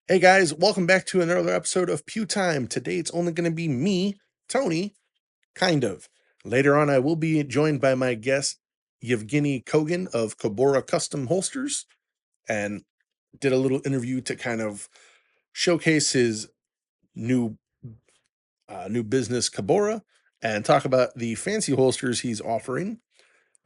Hey guys, welcome back to another episode of Pew Time. Today it's only going to be me, Tony, kind of. Later on, I will be joined by my guest, Yevgeniy Kogan of Kobura Custom holsters, and did a little interview to kind of showcase his new business, Kobura, and talk about the fancy holsters he's offering.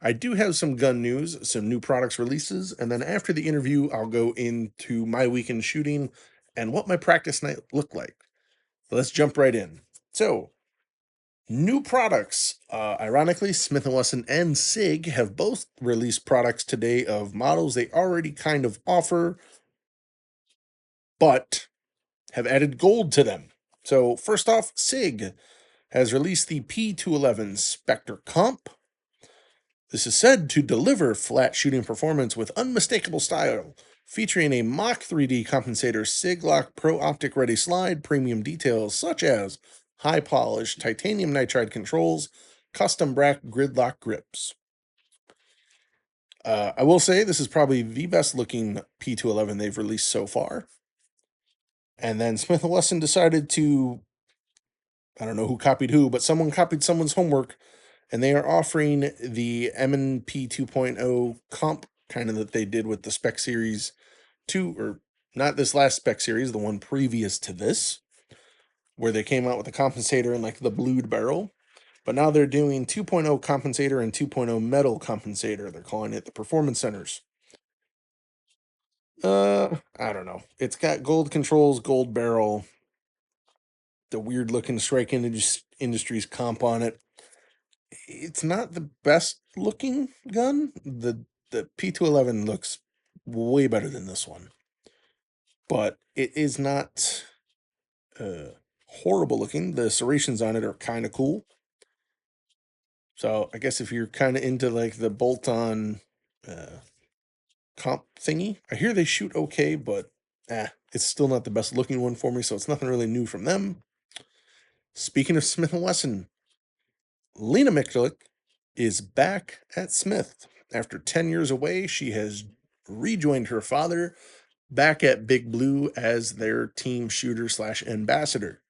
I do have some gun news, some new products releases, and then after the interview, I'll go into my weekend shooting and what my practice night looked like. So let's jump right in. So, new products. Ironically, Smith & Wesson and SIG have both released products today of models they already kind of offer, but have added gold to them. So, first off, SIG has released the P211 Spectre Comp. This is said to deliver flat shooting performance with unmistakable style, featuring a Mach 3D compensator, SIG Lock Pro Optic Ready Slide, premium details such as high polish titanium nitride controls, custom brack gridlock grips. I will say this is probably the best looking P211 they've released so far. And then Smith & Wesson decided to, I don't know who copied who, but someone copied someone's homework, and they are offering the M&P 2.0 comp kind of that they did with the Spec Series 2, or not this last Spec Series, the one previous to this, where they came out with a compensator and like the blued barrel. But now they're doing 2.0 compensator and 2.0 metal compensator. They're calling it the Performance Centers. I don't know. It's got gold controls, gold barrel, the weird looking Strike Industries comp on it. It's not the best looking gun. The P211 looks way better than this one, but it is not horrible looking. The serrations on it are kind of cool. So I guess if you're kind of into like the bolt-on comp thingy, I hear they shoot okay, but it's still not the best looking one for me. So it's nothing really new from them. Speaking of Smith & Wesson, Lena Miklik is back at Smith. After 10 years away, she has rejoined her father back at Big Blue as their team shooter / ambassador.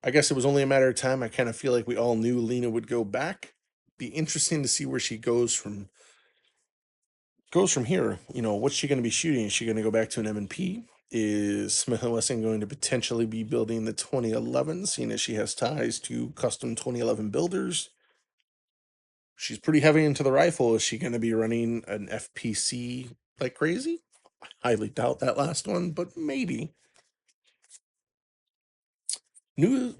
I guess it was only a matter of time. I kind of feel like we all knew Lena would go back. Be interesting to see where she goes from here. You know, what's she going to be shooting? Is she going to go back to an M&P? Is Smith & Wesson going to potentially be building the 2011, seeing as she has ties to custom 2011 builders? She's pretty heavy into the rifle. Is she going to be running an FPC like crazy? I highly doubt that last one, but maybe. New,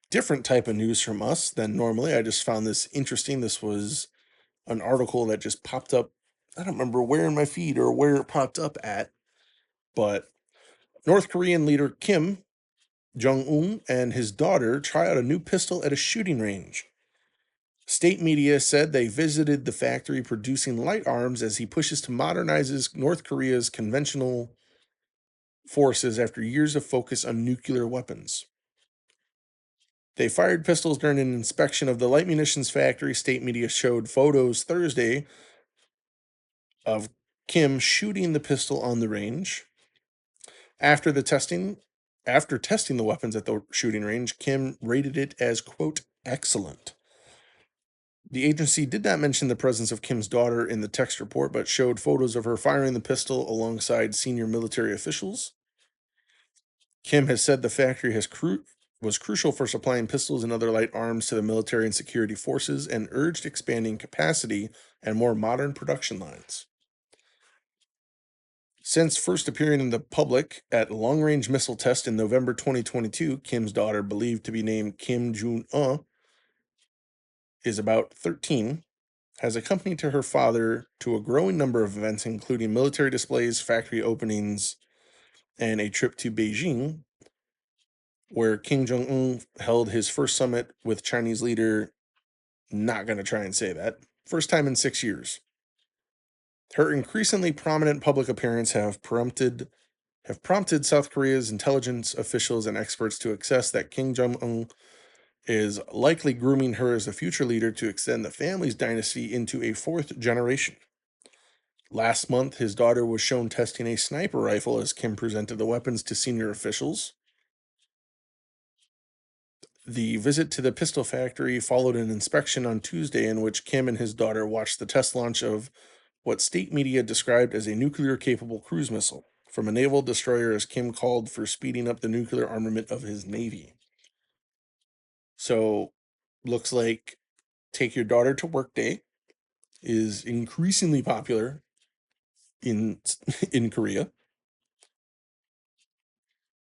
different type of news from us than normally. I just found this interesting. This was an article that just popped up. I don't remember where in my feed or where it popped up at, but North Korean leader Kim Jong-un and his daughter try out a new pistol at a shooting range. State media said they visited the factory producing light arms as he pushes to modernize North Korea's conventional forces after years of focus on nuclear weapons. They fired pistols during an inspection of the light munitions factory. State media showed photos Thursday of Kim shooting the pistol on the range. After testing the weapons at the shooting range, Kim rated it as, quote, excellent. The agency did not mention the presence of Kim's daughter in the text report, but showed photos of her firing the pistol alongside senior military officials. Kim has said the factory was crucial for supplying pistols and other light arms to the military and security forces, and urged expanding capacity and more modern production lines. Since first appearing in the public at long-range missile test in November 2022, Kim's daughter, believed to be named Kim Jong-un, is about 13, has accompanied to her father to a growing number of events, including military displays, factory openings, and a trip to Beijing, where Kim Jong-un held his first summit with Chinese leader. Not going to try and say that. First time in 6 years. Her increasingly prominent public appearance have prompted South Korea's intelligence officials and experts to assess that Kim Jong-un is likely grooming her as a future leader to extend the family's dynasty into a fourth generation. Last month, his daughter was shown testing a sniper rifle as Kim presented the weapons to senior officials. The visit to the pistol factory followed an inspection on Tuesday in which Kim and his daughter watched the test launch of what state media described as a nuclear-capable cruise missile from a naval destroyer, as Kim called for speeding up the nuclear armament of his navy. So, looks like Take Your Daughter to Work Day is increasingly popular in Korea.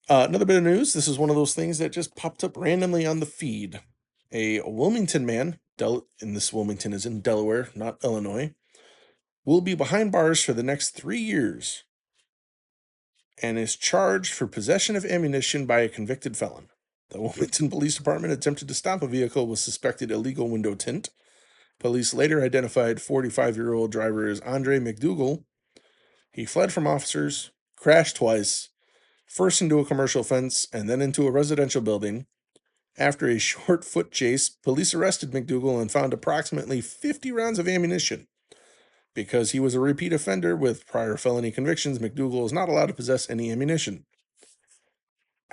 Another bit of news. This is one of those things that just popped up randomly on the feed. A Wilmington man, and this Wilmington is in Delaware, not Illinois, will be behind bars for the next 3 years and is charged for possession of ammunition by a convicted felon. The Wilmington Police Department attempted to stop a vehicle with suspected illegal window tint. Police later identified 45-year-old driver as Andre McDougal. He fled from officers, crashed twice, first into a commercial fence and then into a residential building. After a short foot chase, police arrested McDougal and found approximately 50 rounds of ammunition. Because he was a repeat offender with prior felony convictions, McDougal is not allowed to possess any ammunition.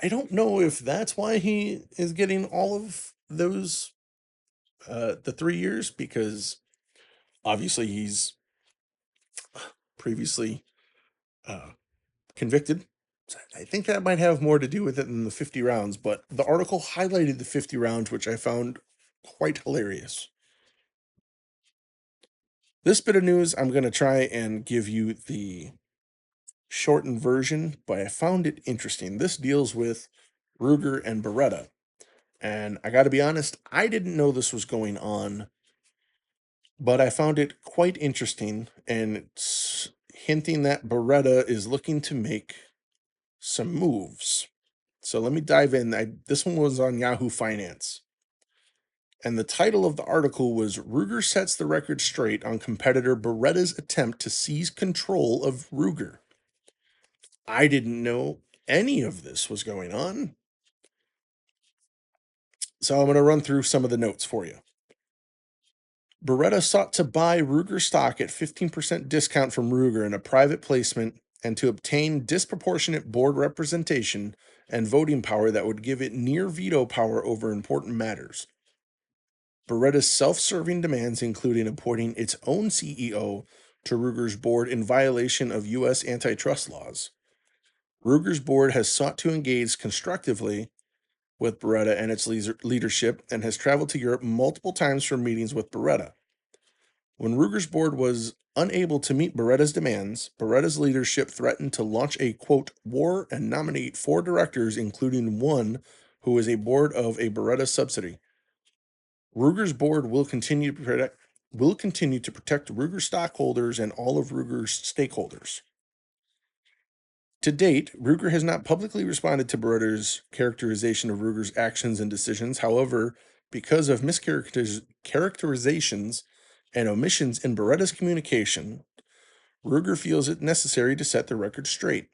I don't know if that's why he is getting all of those, the 3 years, because obviously he's previously convicted. So I think that might have more to do with it than the 50 rounds, but the article highlighted the 50 rounds, which I found quite hilarious. This bit of news, I'm going to try and give you the shortened version, but I found it interesting. This deals with Ruger and Beretta. And I got to be honest, I didn't know this was going on, but I found it quite interesting, and it's hinting that Beretta is looking to make some moves. So let me dive in. This one was on Yahoo Finance. And the title of the article was Ruger Sets the Record Straight on Competitor Beretta's Attempt to Seize Control of Ruger. I didn't know any of this was going on. So I'm going to run through some of the notes for you. Beretta sought to buy Ruger stock at 15% discount from Ruger in a private placement and to obtain disproportionate board representation and voting power that would give it near veto power over important matters. Beretta's self-serving demands including appointing its own CEO to Ruger's board in violation of U.S. antitrust laws. Ruger's board has sought to engage constructively with Beretta and its leadership and has traveled to Europe multiple times for meetings with Beretta. When Ruger's board was unable to meet Beretta's demands, Beretta's leadership threatened to launch a, quote, war and nominate 4 directors, including one who is a board of a Beretta subsidiary. Ruger's board will continue to protect Ruger stockholders and all of Ruger's stakeholders. To date, Ruger has not publicly responded to Beretta's characterization of Ruger's actions and decisions. However, because of mischaracterizations and omissions in Beretta's communication, Ruger feels it necessary to set the record straight.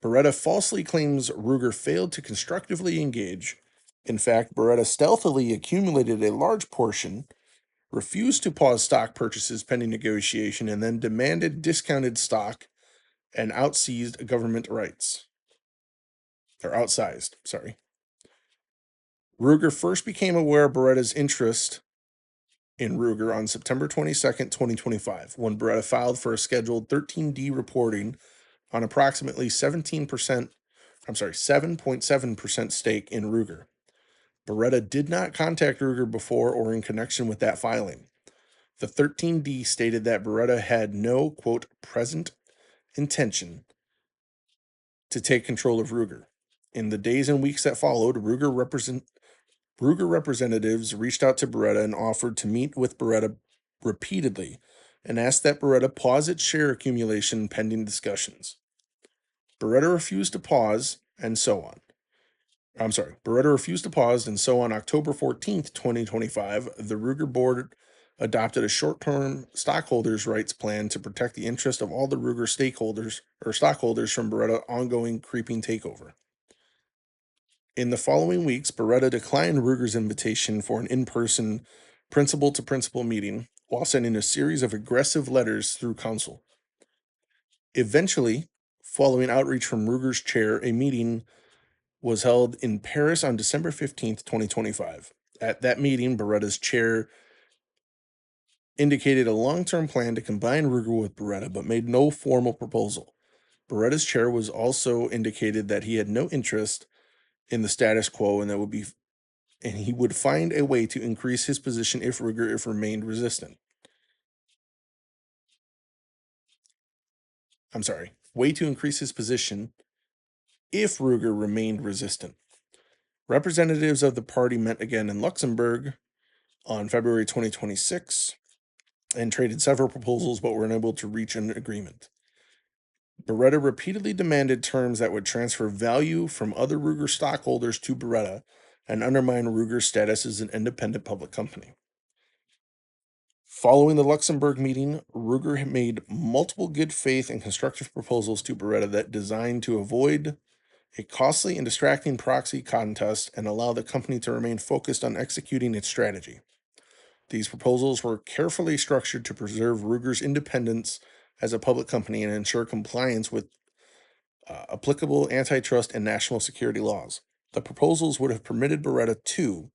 Beretta falsely claims Ruger failed to constructively engage. In fact, Beretta stealthily accumulated a large portion, refused to pause stock purchases pending negotiation, and then demanded discounted stock and outsized government rights. Ruger first became aware of Beretta's interest in Ruger on September 22nd, 2025, when Beretta filed for a scheduled 13D reporting on approximately 7.7% stake in Ruger. Beretta did not contact Ruger before or in connection with that filing. The 13D stated that Beretta had no, quote, present intention to take control of Ruger. In the days and weeks that followed, Ruger representatives reached out to Beretta and offered to meet with Beretta repeatedly and asked that Beretta pause its share accumulation pending discussions. Beretta refused to pause, and so on. Beretta refused to pause, and so on October 14th, 2025, the Ruger board adopted a short-term stockholders' rights plan to protect the interest of all the Ruger stockholders from Beretta's ongoing creeping takeover. In the following weeks, Beretta declined Ruger's invitation for an in-person principal-to-principal meeting while sending a series of aggressive letters through counsel. Eventually, following outreach from Ruger's chair, a meeting was held in Paris on December 15th, 2025. At that meeting, Beretta's chair indicated a long-term plan to combine Ruger with Beretta, but made no formal proposal. Beretta's chair was also indicated that he had no interest in the status quo and he would find a way to increase his position if Ruger remained resistant. Way to increase his position if Ruger remained resistant. Representatives of the party met again in Luxembourg on February 2026 and traded several proposals but were unable to reach an agreement. Beretta repeatedly demanded terms that would transfer value from other Ruger stockholders to Beretta and undermine Ruger's status as an independent public company. Following the Luxembourg meeting, Ruger made multiple good faith and constructive proposals to Beretta that designed to avoid a costly and distracting proxy contest and allow the company to remain focused on executing its strategy. These proposals were carefully structured to preserve Ruger's independence as a public company and ensure compliance with applicable antitrust and national security laws. The proposals would have permitted Beretta to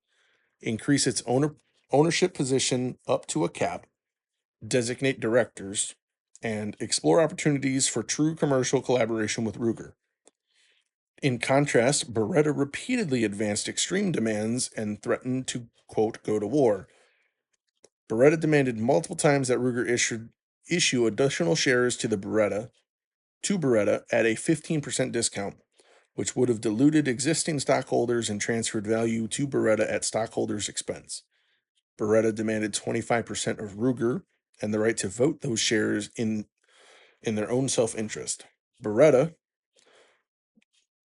increase its ownership position up to a cap, designate directors, and explore opportunities for true commercial collaboration with Ruger. In contrast, Beretta repeatedly advanced extreme demands and threatened to, quote, go to war. Beretta demanded multiple times that Ruger issue additional shares to Beretta at a 15% discount, which would have diluted existing stockholders and transferred value to Beretta at stockholders' expense. Beretta demanded 25% of Ruger and the right to vote those shares in their own self-interest. Beretta,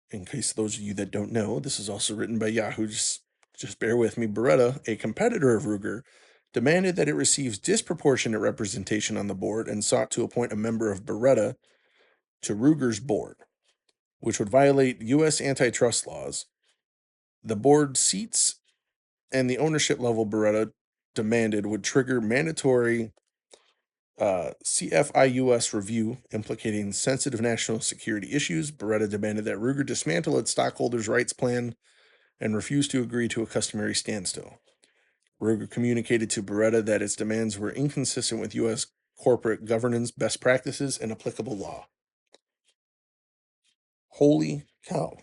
in case those of you that don't know, this is also written by Yahoo, just bear with me. Beretta, a competitor of Ruger, demanded that it receives disproportionate representation on the board and sought to appoint a member of Beretta to Ruger's board, which would violate U.S. antitrust laws. The board seats and the ownership level Beretta demanded would trigger mandatory CFIUS review implicating sensitive national security issues. Beretta demanded that Ruger dismantle its stockholders' rights plan and refused to agree to a customary standstill. Ruger communicated to Beretta that its demands were inconsistent with U.S. corporate governance best practices and applicable law. Holy cow.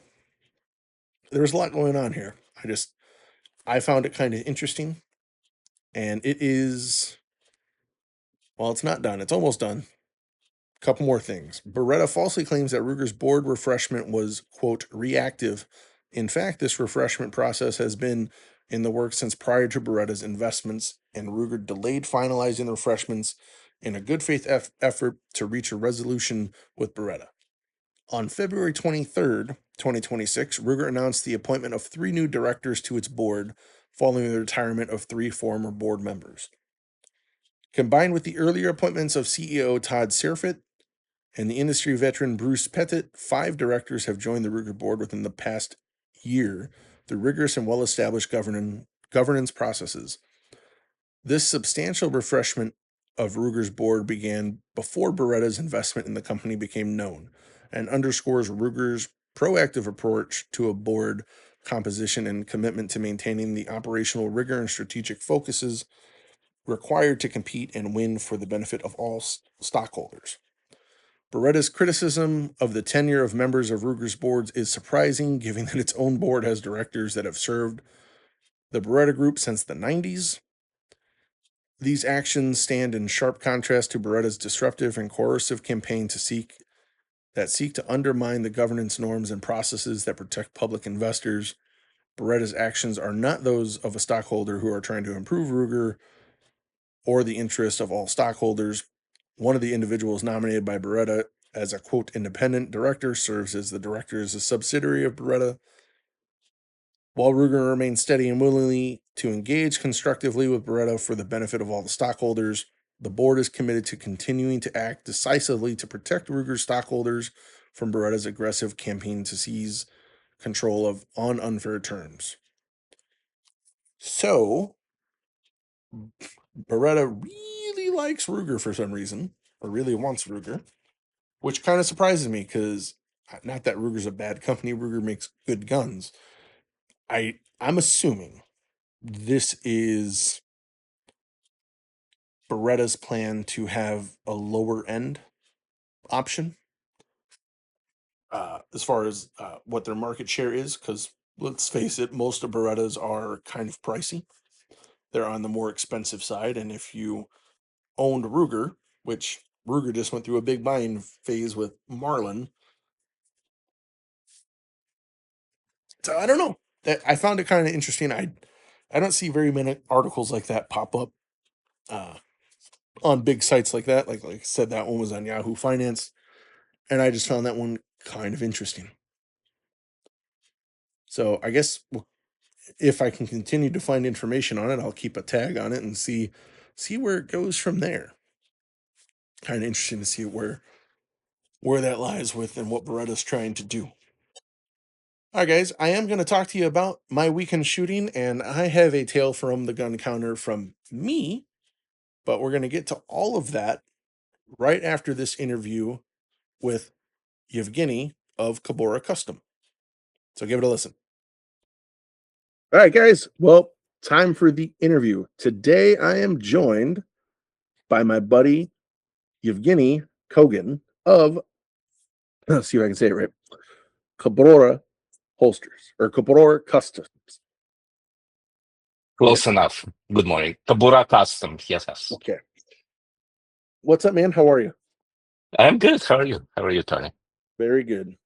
There's a lot going on here. I found it kind of interesting. And it is, well, it's not done. It's almost done. A couple more things. Beretta falsely claims that Ruger's board refreshment was, quote, reactive. In fact, this refreshment process has been in the works since prior to Beretta's investments, and Ruger delayed finalizing the refreshments in a good faith effort to reach a resolution with Beretta. On February 23rd, 2026, Ruger announced the appointment of 3 new directors to its board following the retirement of 3 former board members. Combined with the earlier appointments of CEO Todd Serfit and the industry veteran Bruce Pettit, 5 directors have joined the Ruger board within the past year through rigorous and well-established governance processes. This substantial refreshment of Ruger's board began before Beretta's investment in the company became known and underscores Ruger's proactive approach to a board composition and commitment to maintaining the operational rigor and strategic focuses required to compete and win for the benefit of all stockholders. Beretta's criticism of the tenure of members of Ruger's boards is surprising, given that its own board has directors that have served the Beretta Group since the 90s. These actions stand in sharp contrast to Beretta's disruptive and coercive campaign to seek to undermine the governance norms and processes that protect public investors. Beretta's actions are not those of a stockholder who are trying to improve Ruger or the interest of all stockholders. One of the individuals nominated by Beretta as a, quote, independent director serves as the director as a subsidiary of Beretta. While Ruger remains steady and willingly to engage constructively with Beretta for the benefit of all the stockholders, the board is committed to continuing to act decisively to protect Ruger's stockholders from Beretta's aggressive campaign to seize control on unfair terms. So, Beretta really likes Ruger for some reason, or really wants Ruger. which kind of surprises me because not that Ruger's a bad company. Ruger makes good guns. I'm assuming this is Beretta's plan to have a lower end option as far as what their market share is. Because let's face it, most of Berettas are kind of pricey. They're on the more expensive side, and if you owned Ruger, which Ruger just went through a big buying phase with Marlin. So I don't know. I found it kind of interesting. I don't see very many articles like that pop up uh, on big sites like that. Like I said, that one was on Yahoo Finance, and I just found that one kind of interesting. So I guess if I can continue to find information on it, I'll keep a tag on it and see where it goes from there. Kind of interesting to see where that lies with and what Beretta's trying to do. All right, guys, I am going to talk to you about my weekend shooting, and I have a tale from the gun counter from me, but we're going to get to all of that right after this interview with Yevgeniy of Kobura Custom. So give it a listen. All right, guys. Well, time for the interview. Today, I am joined by my buddy Yevgeniy Kogan of, let's see if I can say it right, Kobura Holsters or Kobura Customs. Close enough. Good morning. Kobura Custom. Yes, yes. Okay. What's up, man? How are you? I'm good. How are you? How are you, Tony? Very good.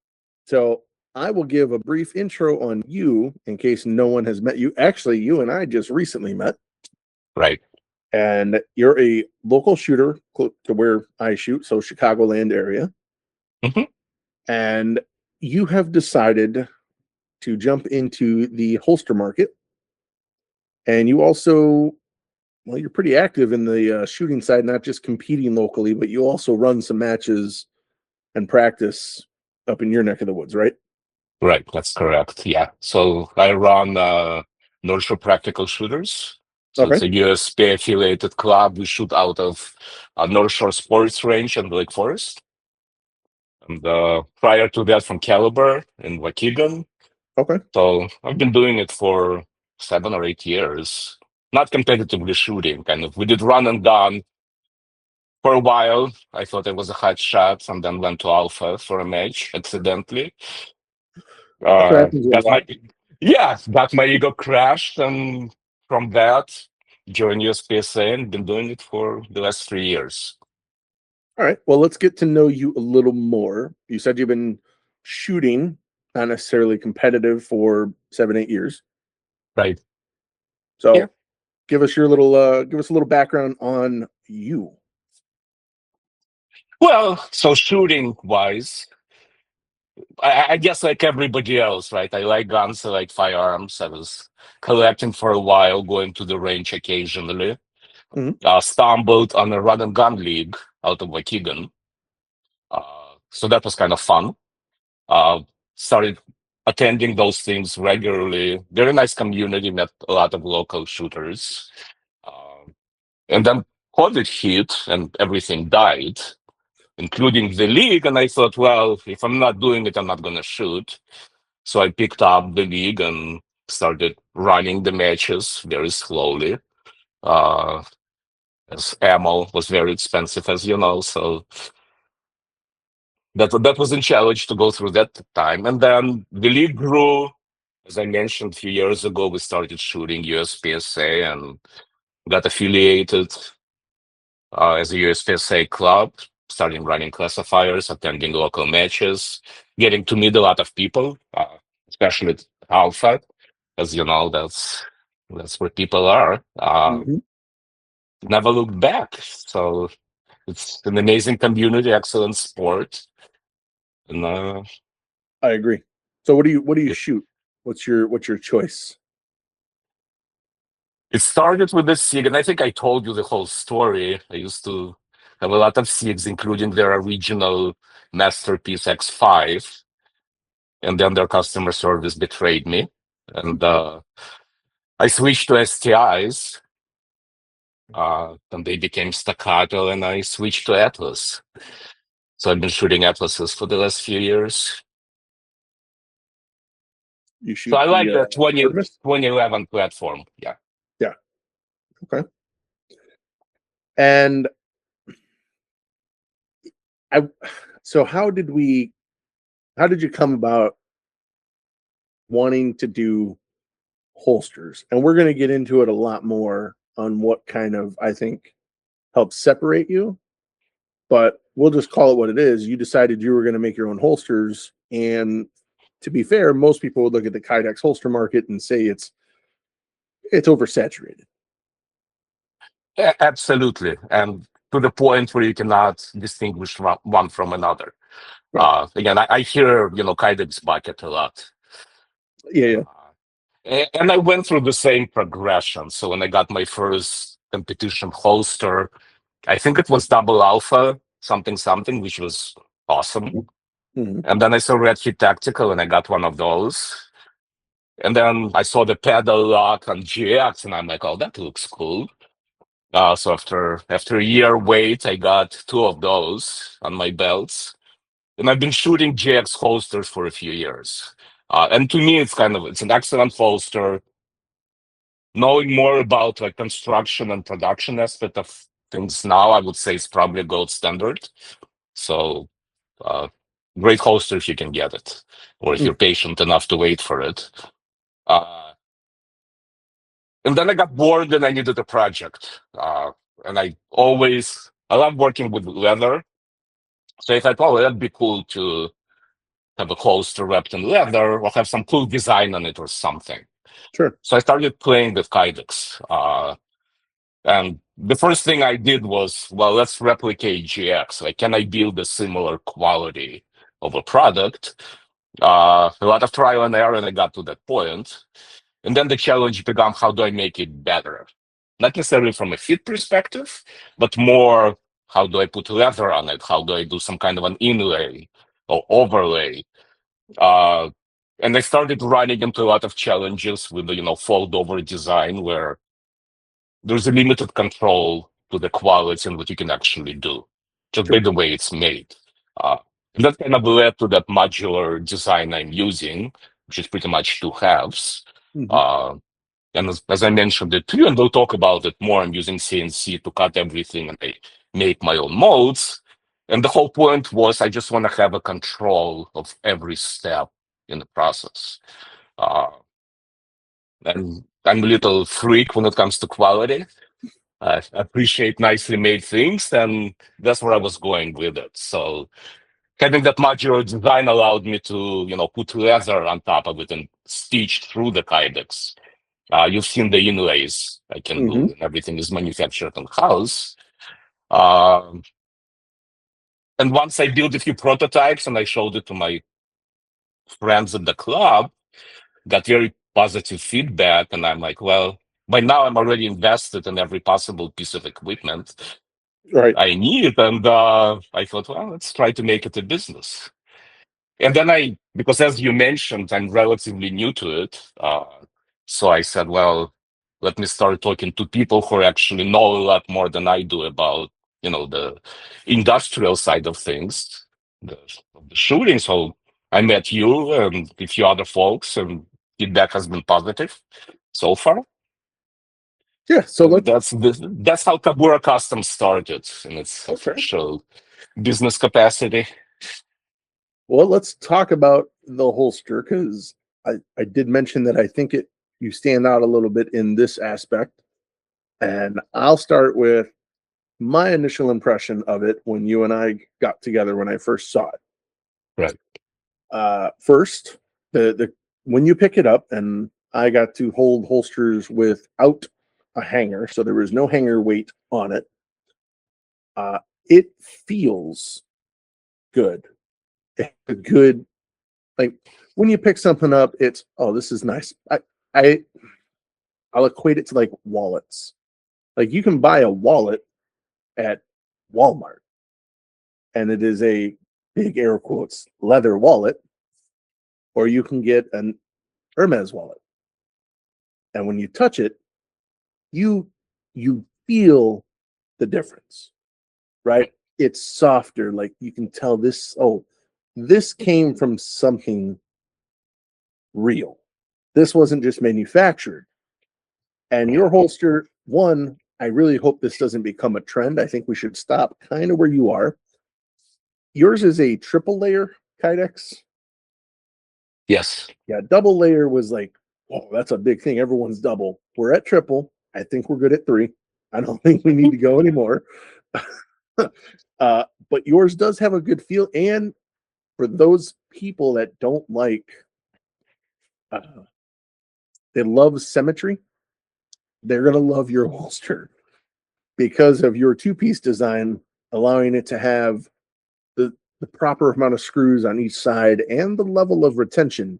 So I will give a brief intro on you in case no one has met you. Actually, you and I just recently met. Right. And you're a local shooter to where I shoot, so Chicagoland area. Mm-hmm. And you have decided to jump into the holster market. And you also, well, you're pretty active in the shooting side, not just competing locally, but you also run some matches and practice up in your neck of the woods, right? Right. That's correct. Yeah. So I run North Shore Practical Shooters. So Okay. it's a USP affiliated club. We shoot out of North Shore Sports Range and Lake Forest. And prior to that, from Caliber in Waukegan. Okay. So I've been doing it for 7 or 8 years. Not competitively shooting, kind of. We did run and gun for a while. I thought I was a hot shot, and then went to Alpha for a match accidentally. That's what happens a Got lot. got my ego crashed, and from that, joined USPSA and been doing it for the last 3 years. All right. Well, let's get to know you a little more. You said you've been shooting, not necessarily competitive, for 7, 8 years. Right. So Yeah. give us a little background on you. Well, so shooting wise, I guess like everybody else, right? I like guns, I like firearms. I was collecting for a while, going to the range occasionally. Mhm. Stumbled on a run and gun league out of Waukegan. So that was kind of fun. Uh, Started attending those things regularly. Very nice community, met a lot of local shooters. And then COVID hit and everything died, including the league. And I thought, well, if I'm not doing it, I'm not going to shoot. So I picked up the league and started running the matches very slowly. As ammo was very expensive, as you know. So that was a challenge to go through that time. And then the league grew. As I mentioned, a few years ago, we started shooting USPSA and got affiliated as a USPSA club, starting running classifiers, attending local matches, getting to meet a lot of people, especially at Alpha. As you know, that's where people are. Mhm. Never looked back. So it's an amazing community, excellent sport. And I agree. So what do you shoot? What's your choice? it started with the SIG, and I think I told you the whole story. I used to have a lot of SIGs, including their original Masterpiece X5, and then their customer service betrayed me, and I switched to STIs, and they became Staccato, and I switched to Atlas. So I've been shooting Atlases for the last few years. You So shoot I like the the Artemis? 2011 platform. Yeah. Yeah. Okay. And I, so how did you come about wanting to do holsters? And we're going to get into it a lot more on what kind of, I think, helps separate you. But we'll just call it what it is. You decided you were going to make your own holsters. And to be fair, most people would look at the kydex holster market and say it's oversaturated. Absolutely. And to the point where you cannot distinguish one from another. Right. Again, I hear, kydex bucket a lot. Yeah. And I went through the same progression. So when I got my first competition holster, I think it was double alpha, something, which was awesome. Mm-hmm. And then I saw Red Hit Tactical and I got one of those. And then I saw the pedal lock on GX and I'm like, oh, that looks cool. So after a year wait, I got two of those on my belts. And I've been shooting GX holsters for a few years. And to me, it's an excellent holster. Knowing more about like construction and production aspect of things now, I would say it's probably a gold standard. So uh, great holster if you can get it, or if you're patient enough to wait for it. And then I got bored and I needed a project. And I love working with leather. So I thought, oh, that'd be cool to have a holster wrapped in leather or have some cool design on it or something. Sure. So I started playing with kydex. And the first thing I did was, well, let's replicate GX. Like, can I build a similar quality of a product? A lot of trial and error, and I got to that point. And then the challenge began, how do I make it better? Not necessarily from a fit perspective, but more, how do I put leather on it? How do I do some kind of an inlay or overlay? And I started running into a lot of challenges with the, fold over design where there's a limited control to the quality and what you can actually do, just by Sure. the way it's made. And that kind of led to that modular design I'm using, which is pretty much two halves. Mm-hmm. And as I mentioned it to you, and we'll talk about it more, I'm using CNC to cut everything and I make my own molds. And the whole point was I just want to have a control of every step in the process. And I'm a little freak when it comes to quality. I appreciate nicely made things, and that's where I was going with it. So having that modular design allowed me to, put leather on top of it and stitch through the kydex. You've seen the inlays I can do, and everything is manufactured in house. And once I built a few prototypes and I showed it to my friends at the club, got very positive feedback. And I'm like, well, by now I'm already invested in every possible piece of equipment Right. I need. And I thought, well, let's try to make it a business. And then because as you mentioned, I'm relatively new to it. So I said, well, let me start talking to people who actually know a lot more than I do about, the industrial side of things, the shooting. So I met you and a few other folks, and feedback has been positive so far. Yeah. So And that's how Kobura Custom started in its official business capacity. Well, let's talk about the holster, because I did mention that I think you stand out a little bit in this aspect. And I'll start with my initial impression of it when you and I got together when I first saw it. Right. First, the when you pick it up, and I got to hold holsters without a hanger, so there was no hanger weight on it. It feels good. A good, like when you pick something up, it's, oh, this is nice. I I'll equate it to like wallets. Like you can buy a wallet at Walmart, and it is a big air quotes leather wallet, or you can get an Hermes wallet. And when you touch it, you feel the difference, right? it's softer. Like you can tell this. Oh, this came from something real. This wasn't just manufactured. And Right. your holster, one, I really hope this doesn't become a trend. I think we should stop kind of where you are. Yours is a triple layer kydex. Yes. Yeah, double layer was like, oh, that's a big thing. Everyone's double. We're at triple. I think we're good at three. I don't think we need to go anymore. But yours does have a good feel. And for those people that don't like, uh, they love symmetry, they're going to love your holster because of your two-piece design, allowing it to have the proper amount of screws on each side and the level of retention.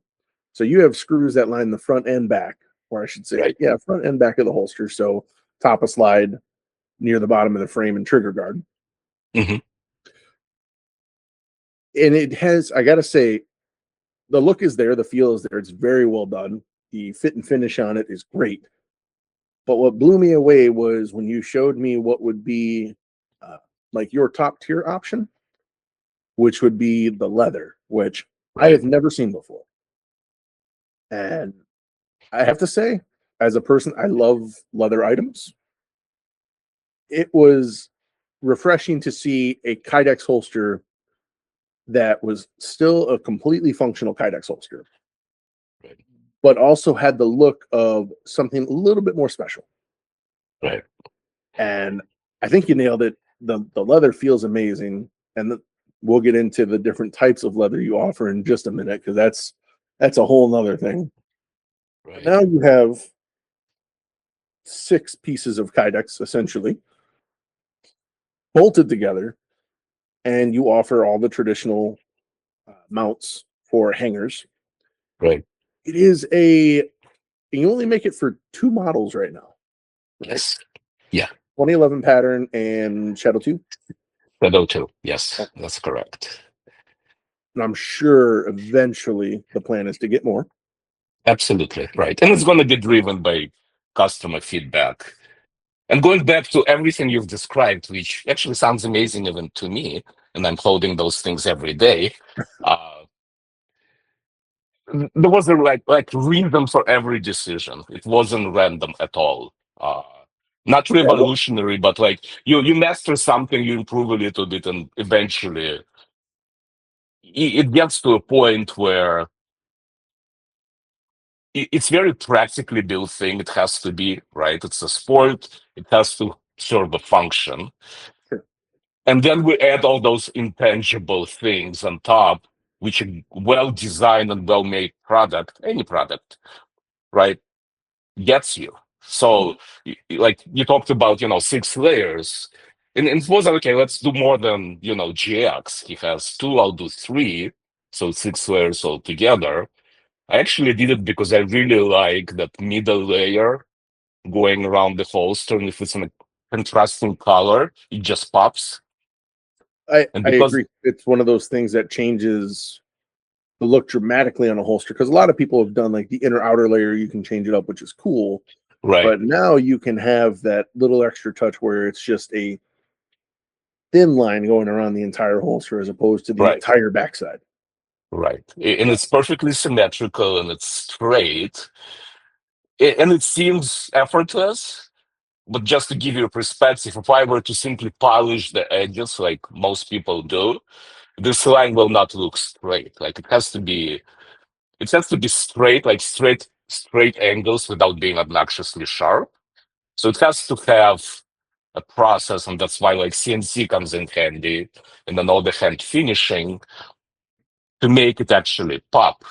So you have screws that line the front and back, or I should say, Right. yeah, front and back of the holster. So top of slide near the bottom of the frame and trigger guard. Hmm. And it has, I got to say, the look is there, the feel is there. It's very well done. The fit and finish on it is great. But what blew me away was when you showed me what would be uh, like your top tier option, which would be the leather, which I Right. have never seen before. And I have to say, as a person, I love leather items. It was refreshing to see a kydex holster that was still a completely functional kydex holster, Right. but also had the look of something a little bit more special. Right. And I think you nailed it. The leather feels amazing, and we'll get into the different types of leather you offer in just a minute because that's a whole nother thing. But Right. now you have 6 pieces of kydex essentially bolted together, and you offer all the traditional mounts for hangers. Right. It is a you only make it for 2 models right now, right? Yes. Yeah. 2011 pattern and Shadow 2. Shadow too. Yes, Oh, that's correct. and I'm sure eventually the plan is to get more. Absolutely right. And it's going to be driven by customer feedback. And going back to everything you've described, which actually sounds amazing even to me, and I'm holding those things every day. Uh, there was a like reason for every decision. It wasn't random at all. Not Yeah, well, revolutionary, but like you master something, you improve a little bit, and eventually it gets to a point where it's very practically built thing. It has to be right. It's a sport. It has to serve a function, sure. and then we add all those intangible things on top, which a well designed and well made product, any product, right, gets you. Mhm. So, like you talked about, 6 layers, and it wasn't okay. Let's do more than GX. He has two. I'll do three. So 6 layers altogether. I actually did it because I really like that middle layer going around the holster, and if it's in a contrasting color, it just pops. And I because agree. It's one of those things that changes the look dramatically on a holster because a lot of people have done like the inner outer layer. You can change it up, which is cool. right, But now you can have that little extra touch where it's just a thin line going around the entire holster as opposed to the right, entire backside. right, and it's perfectly symmetrical and it's straight, and it seems effortless. But just to give you a perspective, if I were to simply polish the edges like most people do, this line will not look straight. Like it has to be straight, like straight angles without being obnoxiously sharp. So it has to have a process, and that's why like CNC comes in handy, and then all the hand finishing to make it actually pop.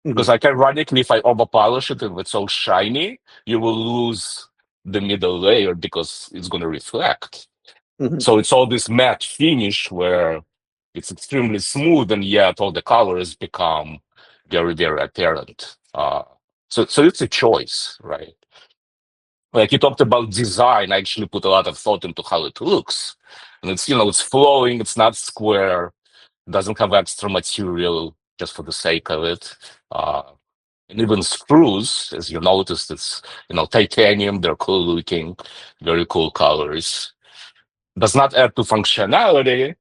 Because Mhm. like ironically, if I over polish it and it's all shiny, you will lose the middle layer because it's going to reflect. Mhm. So it's all this matte finish where it's extremely smooth, and yet all the colors become very, very apparent. So it's a choice, right? Like you talked about design, I actually put a lot of thought into how it looks. And it's flowing, it's not square, doesn't have extra material just for the sake of it. Uh, and even screws, as you noticed, it's titanium, they're cool looking, very cool colors. does not add to functionality,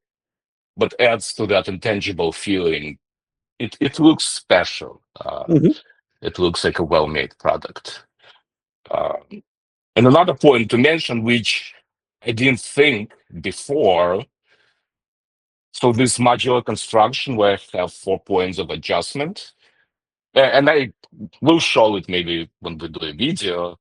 but adds to that intangible feeling. It looks special. Mhm. It looks like a well-made product. Uh, and another point to mention, which I didn't think before, so this modular construction where I have 4 points of adjustment, and I will show it maybe when we do a video.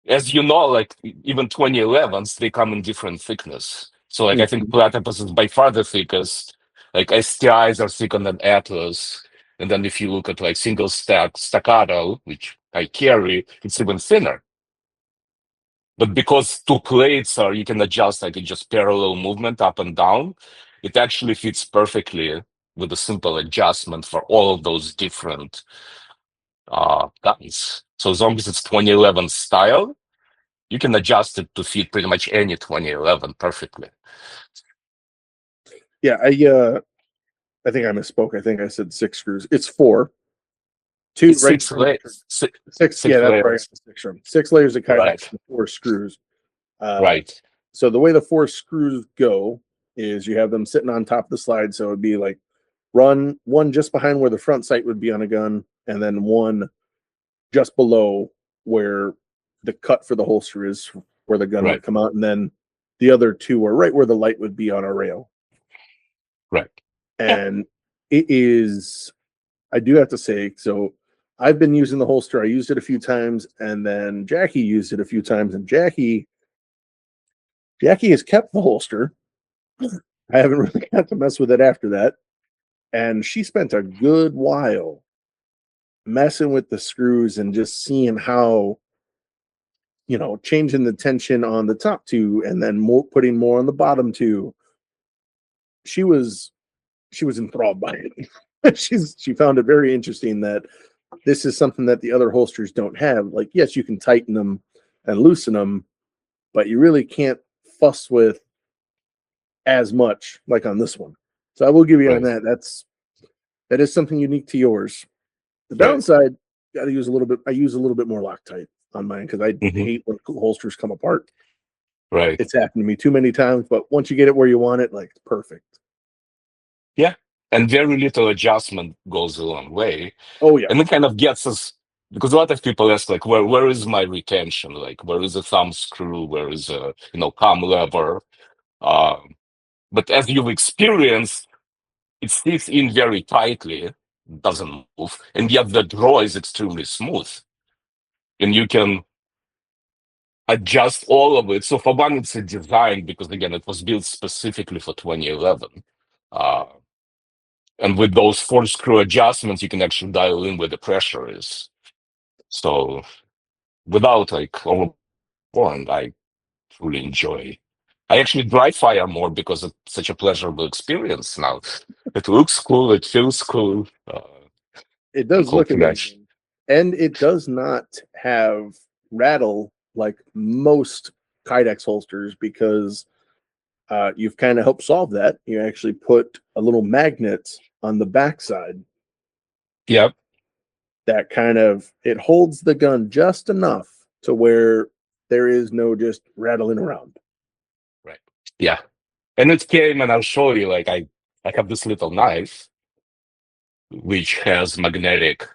As you know, like even 2011s, they come in different thickness. So like I think Mhm. Platypus is by far the thickest. Like STIs are thicker than Atlas. And then if you look at like single stack staccato, which I carry, it's even thinner. But because two plates are, you can adjust like just parallel movement up and down, it actually fits perfectly with a simple adjustment for all of those different guns. So as long as it's 2011 style, you can adjust it to fit pretty much any 2011 perfectly. Yeah, I think I misspoke. I think I said 6 screws. It's 4. Two It's right six now. layers. Six. Yeah, Six that's where I got layers. the 6 from. 6 layers of kydex Right. and 4 screws. Uh, Right. so the way the 4 screws go is you have them sitting on top of the slide. So it'd be like run one just behind where the front sight would be on a gun, and then one just below where the cut for the holster is, where the gun Right. would come out, and then the other two are right where the light would be on a rail. Right. Yeah. And it is, I do have to say, so I've been using the holster. I used it a few times, and then Jackie used it a few times, and Jackie has kept the holster. I haven't really got to mess with it after that. And she spent a good while messing with the screws and just seeing how, changing the tension on the top two and then putting more on the bottom two. She was enthralled by it. She found it very interesting that this is something that the other holsters don't have. Like, yes, you can tighten them and loosen them, but you really can't fuss with as much like on this one. So I will give you on Right. that. That is something unique to yours. The Right. downside, got to use a little bit. I use a little bit more Loctite on mine because I Hmm. hate when holsters come apart. Right. It's happened to me too many times, but once you get it where you want it, like it's perfect. Yeah. And very little adjustment goes a long way. Oh yeah. And it kind of gets us, because a lot of people ask, like, where is my retention? Like, where is a thumb screw? Where is a, cum lever? Um, but as you've experienced, it sits in very tightly, doesn't move, and yet the draw is extremely smooth. And you can adjust all of it. So for one, it's a design because again, it was built specifically for 2011. Uh, and with those 4 screw adjustments, you can actually dial in where the pressure is. So without like overpouring, I truly enjoy. I actually dry fire more because it's such a pleasurable experience now. It looks cool, it feels cool. It I'm does look hoping that. amazing. And it does not have rattle like most kydex holsters because you've kind of helped solve that. You actually put a little magnet on the backside Yep. that kind of it holds the gun just enough to where there is no just rattling around. Right. Yeah. And it came, and I'll show you. Like I have this little knife which has magnetic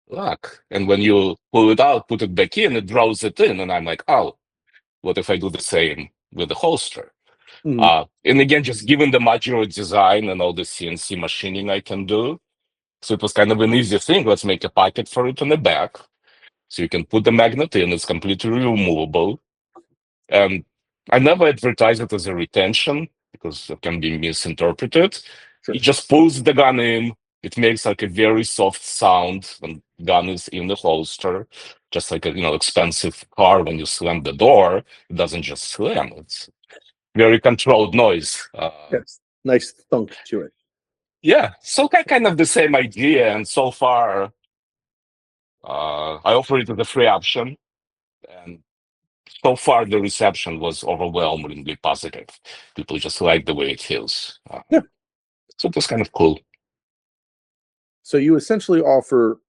lock, and when you pull it out, put it back in, it draws it in, and I'm like, oh, what if I do the same with the holster? Mhm. And again, just given the modular design and all the CNC machining I can do, so it was kind of an easy thing. Let's make a pocket for it on the back, so you can put the magnet in. It's completely removable. And I never advertise it as a retention because it can be misinterpreted. Sure. It just pulls the gun in. It makes like a very soft sound when the gun is in the holster, just like a expensive car when you slam the door. It doesn't just slam; it's very controlled noise. Yes. Nice thunk to it. Yeah, so kind of the same idea. And so far, I offer it as a free option, and so far the reception was overwhelmingly positive. People just like the way it feels. Yeah. So it was kind of cool. So you essentially offer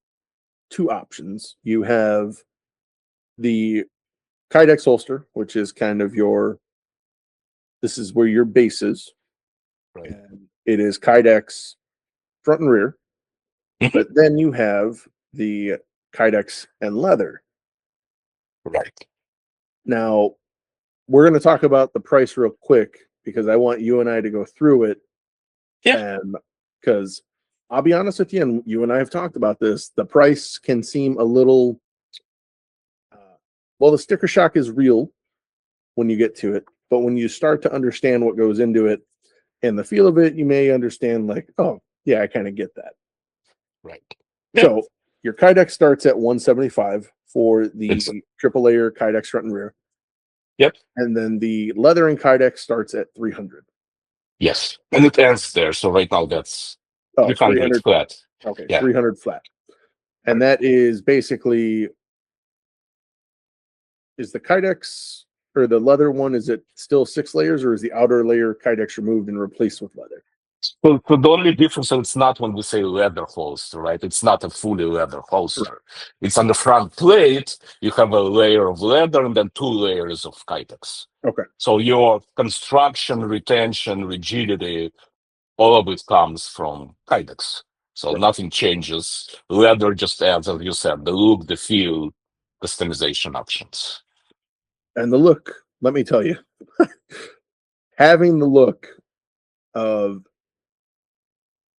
two options. You have the kydex holster, which is kind of this is where your base is. Right. And it is kydex front and rear. Mhm. But then you have the kydex and leather. Right. Now, we're going to talk about the price real quick because I want you and I to go through it. Yeah. And because I'll be honest with you, and you and I have talked about this, the price can seem a little, well, the sticker shock is real when you get to it. But when you start to understand what goes into it and the feel of it, you may understand, like, oh, yeah, I kind of get that. Right. Yeah. So your kydex starts at 175 for the It's triple layer kydex front and rear. Yep. And then the leather and kydex starts at 300. Yes. And it ends there. So right now that's Oh, 300 300. flat. Okay, Yeah. 300 flat. And Right. that is basically, is the kydex or the leather one, is it still 6 layers, or is the outer layer kydex removed and replaced with leather? So the only difference, so it's not when we say leather holster, right? It's not a fully leather Right. holster. It's on the front plate. You have a layer of leather and then 2 layers of kydex. Okay. So your construction, retention, rigidity, all of it comes from kydex. So Right. nothing changes. Leather just adds, as you said, the look, the feel, customization options. And the look, let me tell you, having the look of,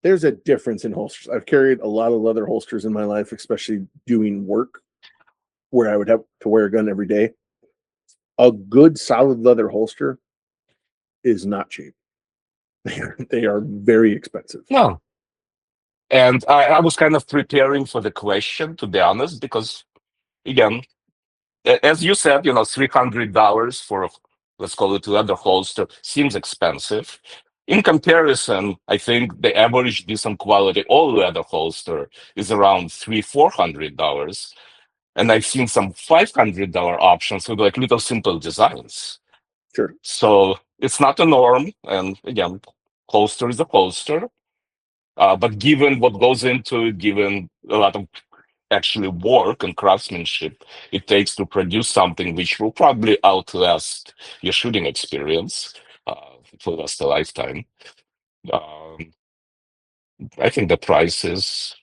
there's a difference in holsters. I've carried a lot of leather holsters in my life, especially doing work where I would have to wear a gun every day. A good solid leather holster is not cheap. They are very expensive. No. And I was kind of preparing for the question, to be honest, because again, as you said, $300 for, let's call it leather holster seems expensive. In comparison, I think the average decent quality all leather holster is around $400. And I've seen some $500 options with like little simple designs. Sure. So it's not a norm. And again, holster is a holster. But given what goes into it, given a lot of actually work and craftsmanship it takes to produce something which will probably outlast your shooting experience for last a lifetime, um, I think the price is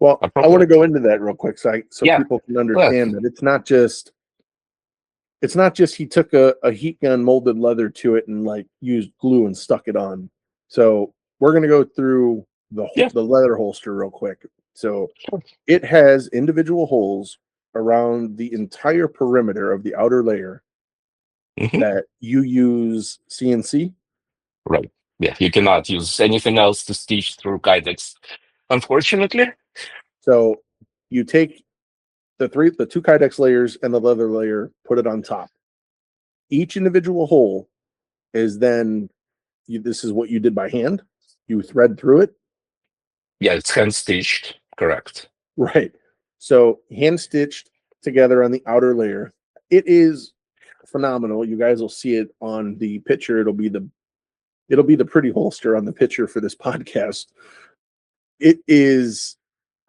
Well, I want to appropriate. go into that real quick so Yeah, people can well, understand that it's not just he took a heat gun molded leather to it and like used glue and stuck it on. So we're gonna go through yeah, the leather holster real quick. So sure. it has individual holes around the entire perimeter of the outer layer Mhm. that you use CNC. Right. Yeah, you cannot use anything else to stitch through kydex, unfortunately. So you take the two kydex layers and the leather layer, put it on top. Each individual hole is then this is what you did by hand. You thread through it. Yeah, it's hand stitched, correct. Right. So hand stitched together on the outer layer. It is phenomenal. You guys will see it on the picture. It'll be the pretty holster on the picture for this podcast. It is,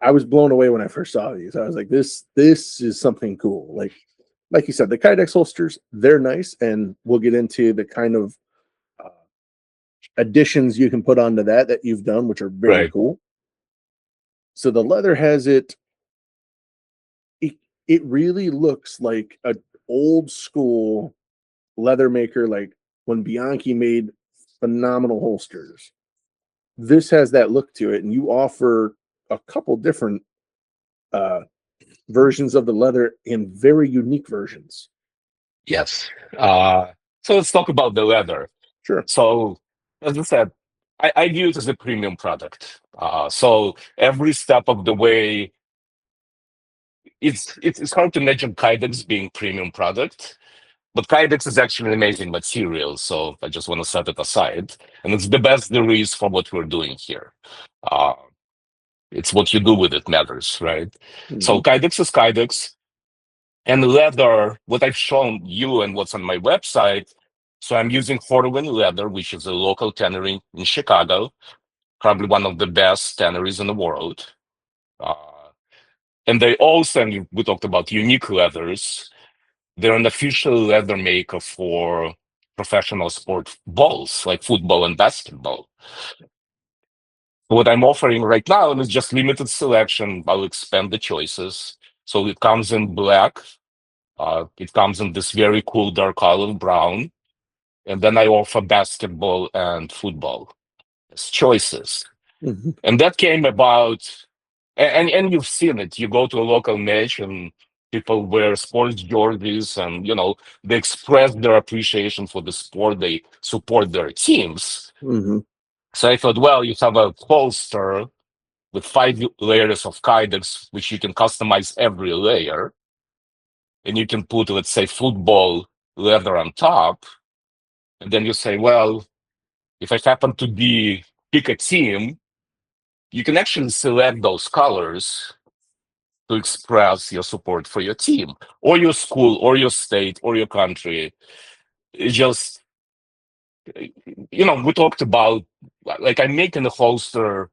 I was blown away when I first saw these. I was like, this is something cool. Like you said, the kydex holsters, they're nice, and we'll get into the kind of uh, additions you can put onto that you've done, which are very Right. cool. So the leather has it really looks like an old school leather maker, like when Bianchi made phenomenal holsters. This has that look to it, and you offer a couple different uh, versions of the leather in very unique versions. Yes. So let's talk about the leather. Sure. So, as I said, I view it as a premium product. So every step of the way, it's hard to imagine Kydex being premium product, but Kydex is actually an amazing material. So I just want to set it aside, and it's the best there is for what we're doing here. Uh, it's what you do with it matters, right? So Mhm. Kydex is Kydex, and leather. What I've shown you and what's on my website. So I'm using Horwin Leather, which is a local tannery in Chicago, probably one of the best tanneries in the world. Uh, and they also, and we talked about unique leathers. they're an official leather maker for professional sport balls like football and basketball. What I'm offering right now is just limited selection. I'll expand the choices. So it comes in black. It comes in this very cool dark olive brown. And then I offer basketball and football as choices. Mhm. And that came about, and you've seen it. You go to a local match and people wear sports jerseys and, they express their appreciation for the sport. They support their teams. Mhm. So I thought, well, you have a holster with 5 layers of kydex, which you can customize every layer. And you can put, let's say, football leather on top. And then you say, well, if I happen to pick a team, you can actually select those colors to express your support for your team or your school or your state or your country. It just, we talked about, like, I'm making a holster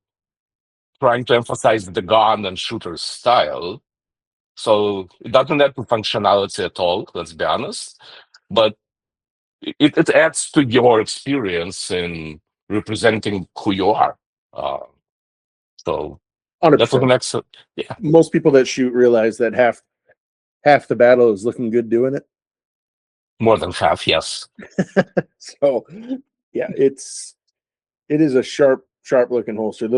trying to emphasize the gun and shooter style. So it doesn't add to functionality at all, let's be honest. But it adds to your experience in representing who you are. So that was 100%. an excellent, yeah, Most people that shoot realize that half the battle is looking good doing it. more than half, yes. So, yeah, it is a sharp looking holster.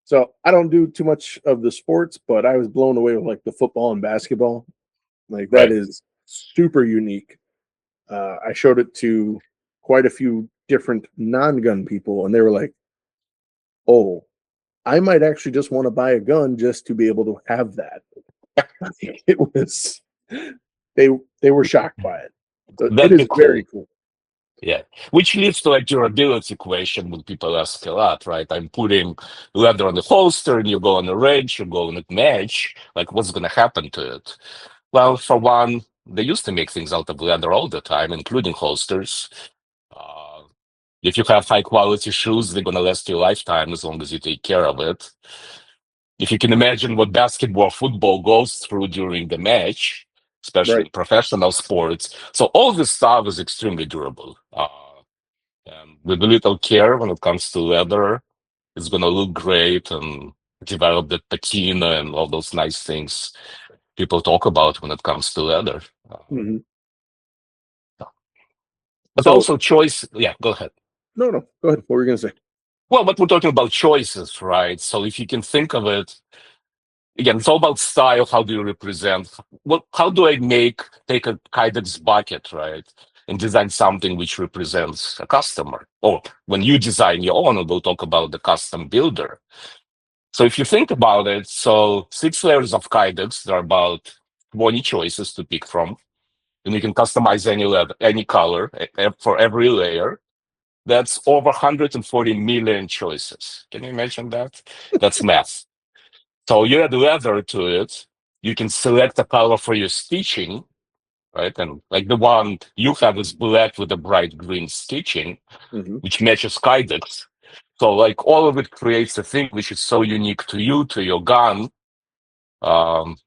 So I don't do too much of the sports, but I was blown away with like the football and basketball. Like that Right. is super unique. I showed it to quite a few different non-gun people, and they were like, "Oh, I might actually just want to buy a gun just to be able to have that." It was they they were shocked by it. So it That'd is be very cool. cool. Yeah. Which leads to a durability question when people ask a lot, right? I'm putting leather on the holster and you go on a range, you go on a match. Like, what's going to happen to it? Well, for one, they used to make things out of leather all the time, including holsters. Uh, if you have high quality shoes, they're going to last you a lifetime as long as you take care of it. If you can imagine what basketball, football goes through during the match, especially Right. in professional sports. So all this stuff is extremely durable. And with a little care when it comes to leather, it's going to look great and develop the patina and all those nice things people talk about when it comes to leather. Mhm. But So also choice. Yeah, go ahead. no, go ahead. What were you gonna say? Well, but we're talking about choices, right? So if you can think of it, again, it's all about style. How do you represent? How do I take a kydex bucket, right, and design something which represents a customer? Or when you design your own, we'll talk about the custom builder. So if you think about it, so 6 layers of kydex, there are about 20 choices to pick from, and you can customize any leather, any color for every layer. That's over 140 million choices. Can you imagine that? That's math. So you add leather to it. You can select a color for your stitching, right? And like the one you have is black with a bright green stitching, Mm-hmm. which matches kydex. So like all of it creates a thing which is so unique to you, to your gun. Um,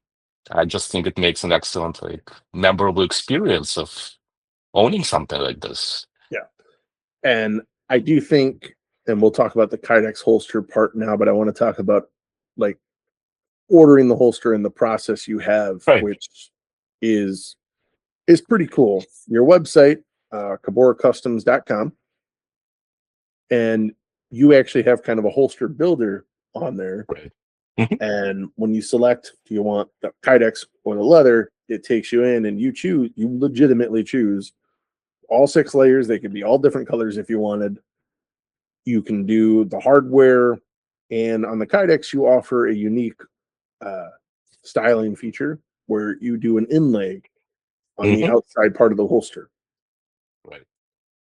I just think it makes an excellent, like, memorable experience of owning something like this. Yeah, and I do think, and we'll talk about the kydex holster part now, but I want to talk about like ordering the holster and the process you have, Right. which is is pretty cool. Your website, KoburaCustoms.com, and you actually have kind of a holster builder on there. Right. Mhm. And when you select, do you want the kydex or the leather? It takes you in, and you legitimately choose all 6 layers. They could be all different colors if you wanted. You can do the hardware, and on the kydex, you offer a unique uh, styling feature where you do an inlay on the Mhm. outside part of the holster. Right.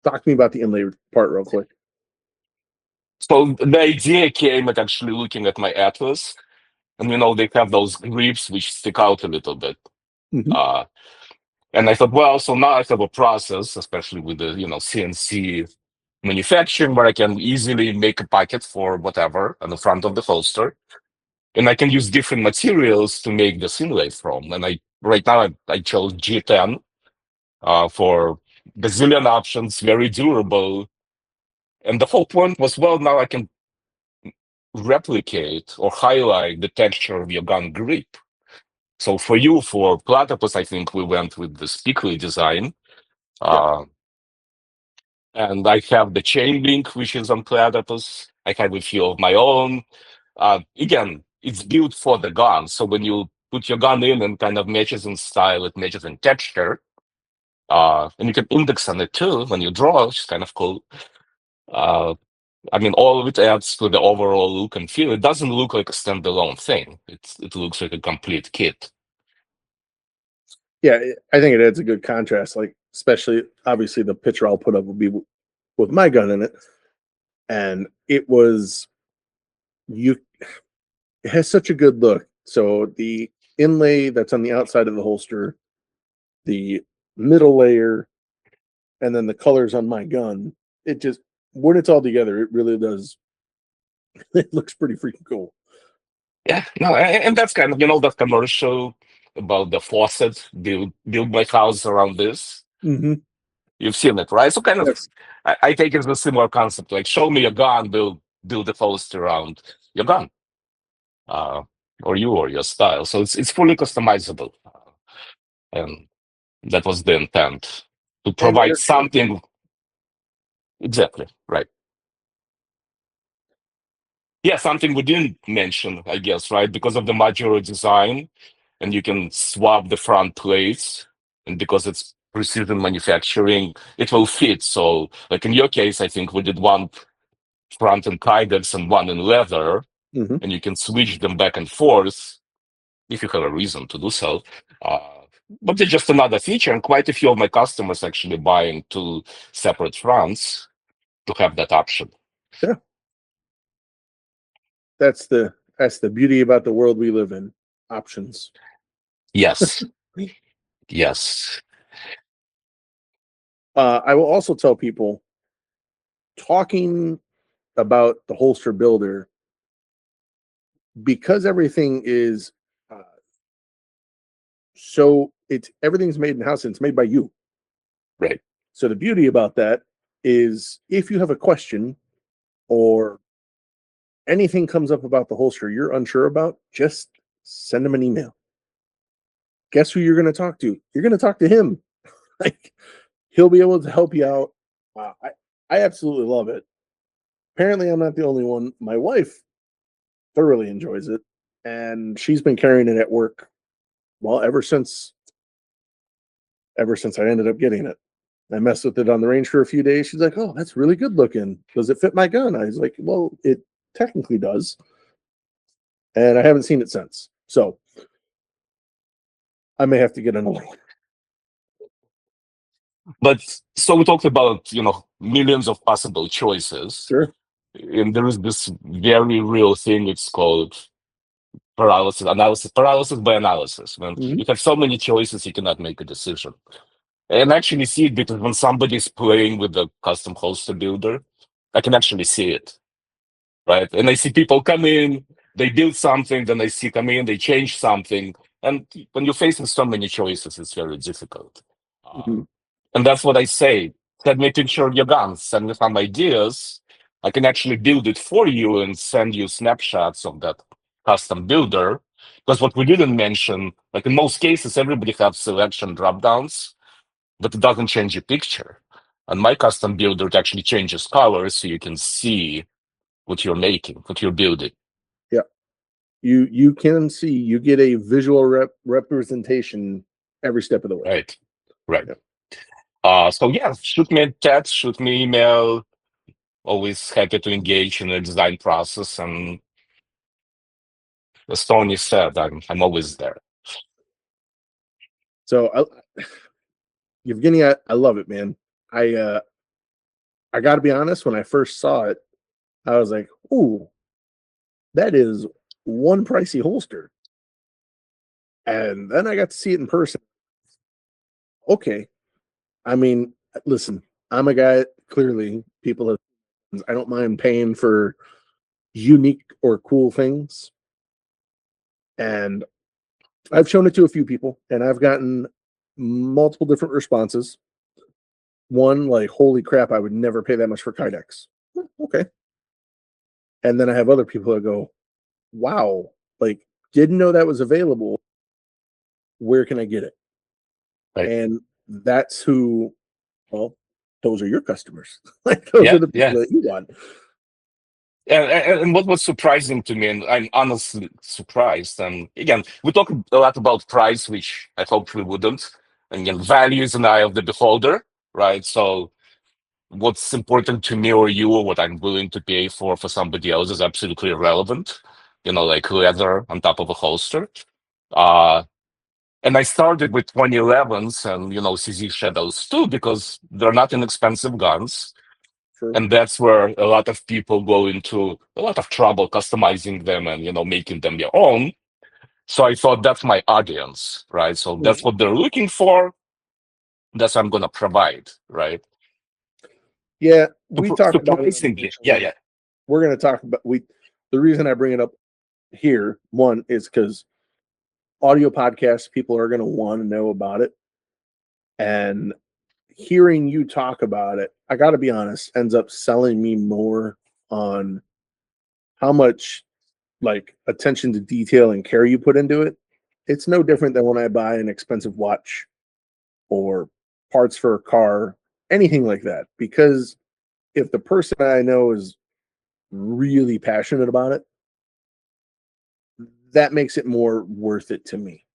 Talk to me about the inlay part real quick. So the idea came at actually looking at my atlas, and they have those grips which stick out a little bit. Mm-hmm. Uh, and I thought, well, so now I have a process, especially with the CNC manufacturing, where I can easily make a pocket for whatever on the front of the holster, and I can use different materials to make this inlay from. And I right now I chose G10. for bazillion options, very durable. And the whole point was, well, now I can replicate or highlight the texture of your gun grip. So for platypus, I think we went with the spickly design. Yeah. And I have the chain link, which is on platypus. I have a few of my own. Again, it's built for the gun. So when you put your gun in and kind of matches in style, it matches in texture. And you can index on it too when you draw, which is kind of cool. I mean, all of it adds to the overall look and feel. It doesn't look like a standalone thing. It looks like a complete kit. Yeah, I think it adds a good contrast. Like, especially, obviously, the picture I'll put up will be with my gun in it, and it was you. It has such a good look. So the inlay that's on the outside of the holster, the middle layer, and then the colors on my gun. It just when it's all together, it really does. It looks pretty freaking cool. Yeah, no, and that's kind of, that commercial about the faucet, build my house around this. Mm-hmm. You've seen it, right? So kind of, Yes. I take it as a similar concept, like show me your gun, build a post around your gun, uh, or you or your style. So it's fully customizable, and that was the intent to And provide airtight. something exactly right. Yeah, something we didn't mention, I guess, right? Because of the modular design, and you can swap the front plates, and because it's precision manufacturing, it will fit. So, like in your case, I think we did one front in kydex and one in leather, Mm-hmm. and you can switch them back and forth if you have a reason to do so. But it's just another feature, and quite a few of my customers actually buying two separate fronts to have that option. Yeah. That's the beauty about the world we live in. Options. Yes, yes, I will also tell people talking about the holster builder because everything is uh, so it's everything's made in house and it's made by you. right. So the beauty about that is if you have a question or anything comes up about the holster you're unsure about, just send them an email. Guess who you're going to talk to? You're going to talk to him. Like he'll be able to help you out. I absolutely love it. Apparently, I'm not the only one. My wife thoroughly enjoys it, and she's been carrying it at work. Well, ever since I ended up getting it. I messed with it on the range for a few days. She's like, "Oh, that's really good looking. Does it fit my gun?" I was like, "Well, it technically does," and I haven't seen it since. So I may have to get another one. But so we talked about, millions of possible choices. Sure. And there is this very real thing, it's called paralysis by analysis. When Mm-hmm. you have so many choices, you cannot make a decision. And I actually see it because when somebody's playing with the custom holster builder, I can actually see it, right? And I see people come in, they build something, then I see come in, they change something. And when you're facing so many choices, it's very difficult. Uh, Mm-hmm. and that's what I say. Send me a picture of your guns, send me some ideas. I can actually build it for you and send you snapshots of that custom builder. Because what we didn't mention, like in most cases, everybody has selection drop downs, but it doesn't change your picture. And my custom builder, it actually changes colors so you can see what you're making, what you're building. Yeah. You can see you get a visual representation every step of the way. Right. Right. Yeah. So yeah, shoot me a text, shoot me email. Always happy to engage in the design process. And as Tony said, I'm always there. So Yevgeniy, I love it, man. I got to be honest. When I first saw it, I was like, "Ooh, that is one pricey holster." And then I got to see it in person. Okay, I mean, listen, I'm a guy. Clearly, people have. I don't mind paying for unique or cool things, and I've shown it to a few people, and I've gotten multiple different responses. One, like, holy crap, I would never pay that much for kydex. Okay. And then I have other people that go, wow, like, didn't know that was available. Where can I get it? Right. And that's who, well, those are your customers. Like, those Yeah, are the yeah. people that you want. And what was surprising to me, and I'm honestly surprised, and again, we talk a lot about price, which I hope we wouldn't. And again, value is an eye of the beholder, right? So what's important to me or you, or what I'm willing to pay for somebody else is absolutely irrelevant. Like leather on top of a holster. Uh, and I started with 2011s and, CZ Shadows too, because they're not inexpensive guns. Sure. And that's where a lot of people go into a lot of trouble customizing them and, making them their own. So I thought that's my audience, right? So that's what they're looking for. That's what I'm going to provide, right? Yeah, we talked about it on the Surprisingly, show. yeah. We're going to talk about the reason I bring it up here, one, is because audio podcasts, people are going to want to know about it. And hearing you talk about it, I got to be honest, ends up selling me more on how much, like, attention to detail and care you put into it. It's no different than when I buy an expensive watch or parts for a car, anything like that. Because if the person I know is really passionate about it, that makes it more worth it to me.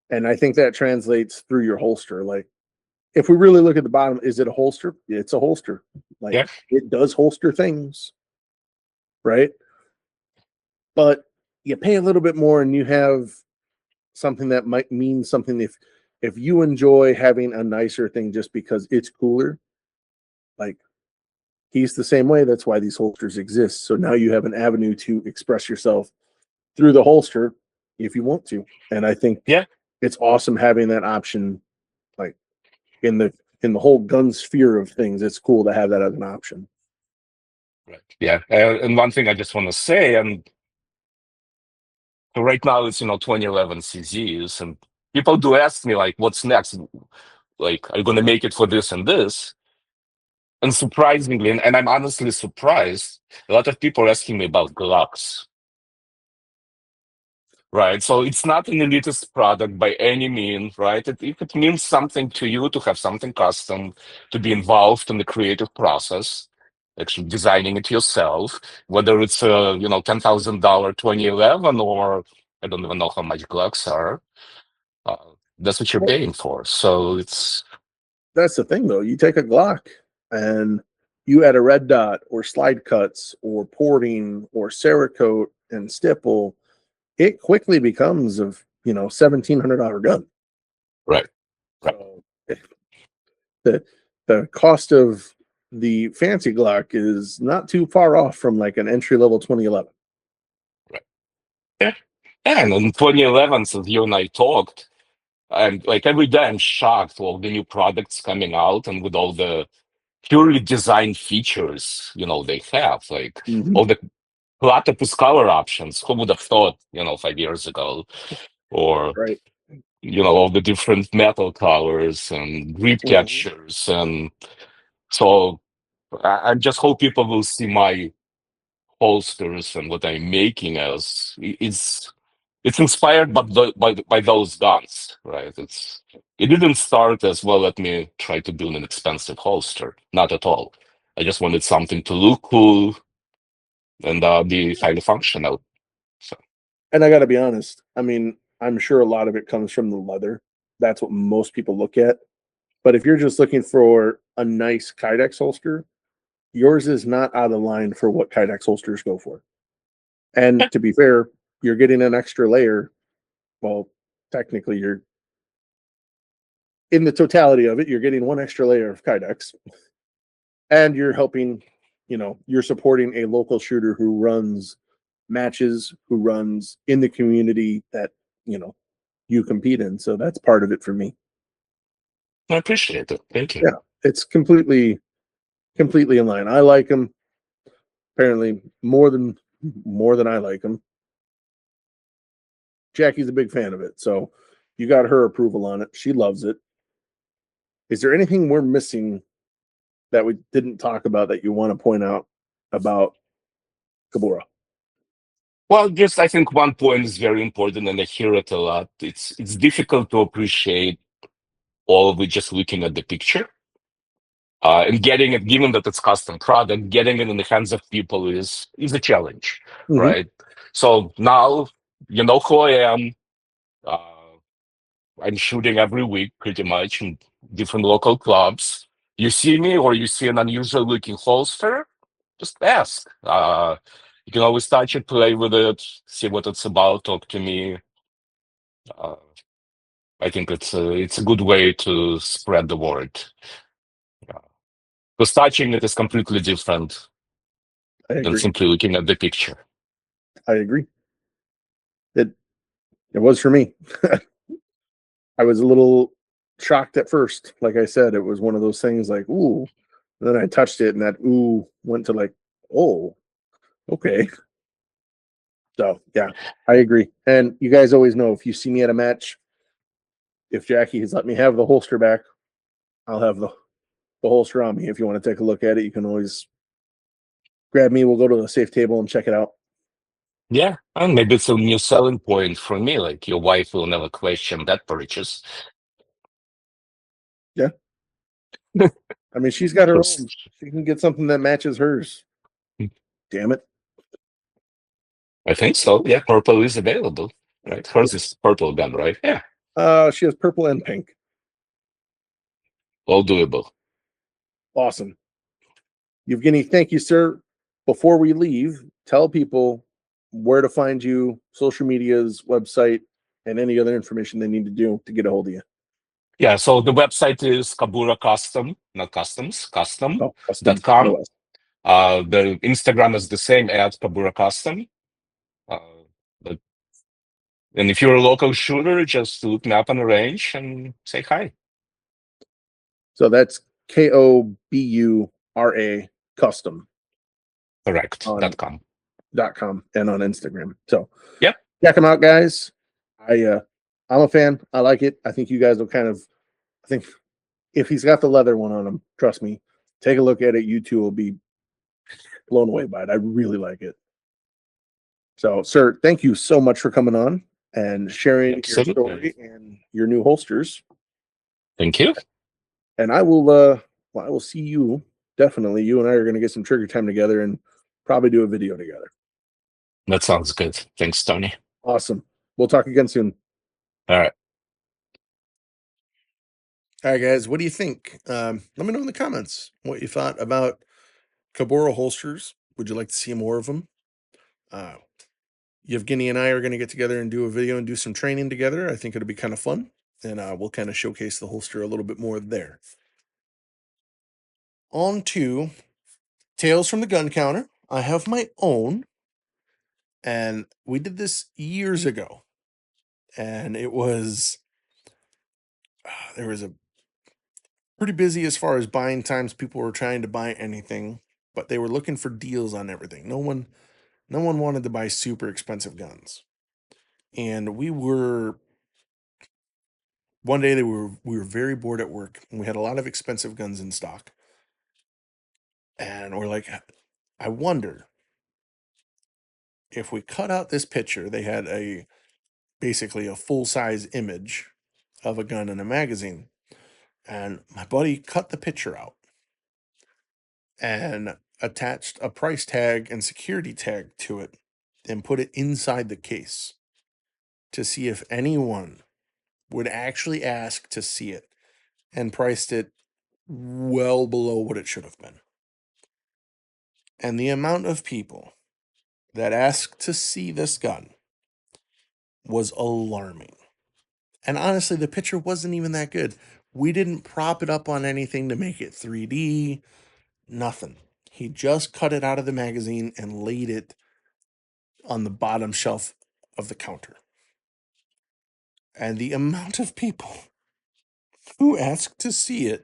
And I think that translates through your holster. Like, if we really look at the bottom, is it a holster? It's a holster. Like, Yeah. it does holster things, right? But you pay a little bit more and you have something that might mean something. If you enjoy having a nicer thing just because it's cooler, like, he's the same way. That's why these holsters exist. So now you have an avenue to express yourself through the holster if you want to. And I think Yeah. it's awesome having that option, like, in the whole gun sphere of things. It's cool to have that as an option. Right. Yeah. And one thing I just want to say, and right now it's 2011 CZs, and people do ask me like, "What's next? Like, are you going to make it for this and this?" And surprisingly, and I'm honestly surprised, a lot of people are asking me about Glocks. Right. So it's not an elitist product by any means, right? If it means something to you to have something custom, to be involved in the creative process, actually designing it yourself, whether it's a, $10,000 2011 or I don't even know how much Glocks are, uh, that's what you're Well, paying for. So it's, that's the thing, though. You take a Glock and you add a red dot or slide cuts or porting or Cerakote and stipple, it quickly becomes of $1,700 gun. right, right, So the the cost of the fancy Glock is not too far off from like an entry level 2011. right. Yeah. And in 2011, since you and I talked, and like every day I'm shocked with all the new products coming out and with all the purely design features, they have, like Mm-hmm. all the platypus color options. Who would have thought, 5 years ago? Or, Right. all the different metal colors and grip Mm-hmm. textures. And so I just hope people will see my holsters and what I'm making as it's inspired by those guns, right? It didn't start as, well, let me try to build an expensive holster. Not at all. I just wanted something to look cool and be highly functional. So And I got to be honest. I mean, I'm sure a lot of it comes from the leather. That's what most people look at. But if you're just looking for a nice kydex holster, yours is not out of line for what kydex holsters go for. yeah, And to be fair, you're getting an extra layer. Well, technically, you're in the totality of it, you're getting one extra layer of kydex, and you're helping. You're supporting a local shooter who runs matches, who runs in the community that you know you compete in. So that's part of it for me. I appreciate it. Thank you. Yeah, it's completely in line. I like them. Apparently, more than I like them. Jackie's a big fan of it, so You got her approval on it. She loves it. Is there anything we're missing that we didn't talk about that you want to point out about Kobura? Well, just I think one point is very important, and I hear it a lot. It's difficult to appreciate all of it just looking at the picture. And getting it, given that it's custom product, getting it in the hands of people is a challenge, Mm-hmm. right? So now you know who I am. Uh, I'm shooting every week pretty much in different local clubs. You see me or you see an unusual looking holster, just ask. You can always touch it, play with it, see what it's about, talk to me. Uh, I think it's a good way to spread the word. Because touching it is completely different I than agree. simply looking at the picture. I agree. It it was for me. I was a little shocked at first. Like I said, it was one of those things like, ooh. And then I touched it and that ooh went to like, oh, okay. So yeah, I agree. And you guys always know if you see me at a match, if Jackie has let me have the holster back, I'll have the holster on me. If you want to take a look at it, you can always grab me. We'll go to the safe table and check it out. Yeah, and maybe it's a new selling point for me. Like your wife will never question that purchase. Yeah. I mean, she's got her Because own. She can get something that matches hers. Damn it. I think so. Yeah, purple is available, right? Hers is purple gun, right? Yeah, She has purple and pink. all doable. Awesome. Yevgeniy, thank you, sir. Before we leave, tell people where to find you, social medias, website, and any other information they need to do to get a hold of you. Yeah, so the website is Kobura Custom, not customs, Oh, custom, custom.com. no less. The Instagram is the same at Kobura Custom. Uh, but, and if you're a local shooter, just look me up on the range and say hi. So that's Kobura custom Correct. on .com. .com and on Instagram. So Yep. check them out, guys. I'm a fan. I like it. I think you guys will kind of. I think if he's got the leather one on him, trust me, take a look at it. You two will be blown away by it. I really like it. So, sir, thank you so much for coming on and sharing your Absolutely. story and your new holsters. Thank you. And I will see you definitely. You and I are going to get some trigger time together and probably do a video together. That sounds good. Thanks, Tony. Awesome. We'll talk again soon. All right. All right, guys. What do you think? Let me know in the comments what you thought about Kobura holsters. Would you like to see more of them? Uh, Yevgeny and I are going to get together and do a video and do some training together. I think it'll be kind of fun, and we'll kind of showcase the holster a little bit more there. On to Tales from the Gun Counter. I have my own, and we did this years ago, and it was there was a pretty busy as far as buying times. People were trying to buy anything, but they were looking for deals on everything. No one wanted to buy super expensive guns, and we were one day we were very bored at work, and we had a lot of expensive guns in stock, and we're like, I wonder if we cut out this picture. They had a basically a full size image of a gun in a magazine. And my buddy cut the picture out and attached a price tag and security tag to it and put it inside the case to see if anyone would actually ask to see it and priced it well below what it should have been. And the amount of people that asked to see this gun was alarming. And honestly, the picture wasn't even that good. We didn't prop it up on anything to make it 3D, nothing. He just cut it out of the magazine and laid it on the bottom shelf of the counter. And the amount of people who asked to see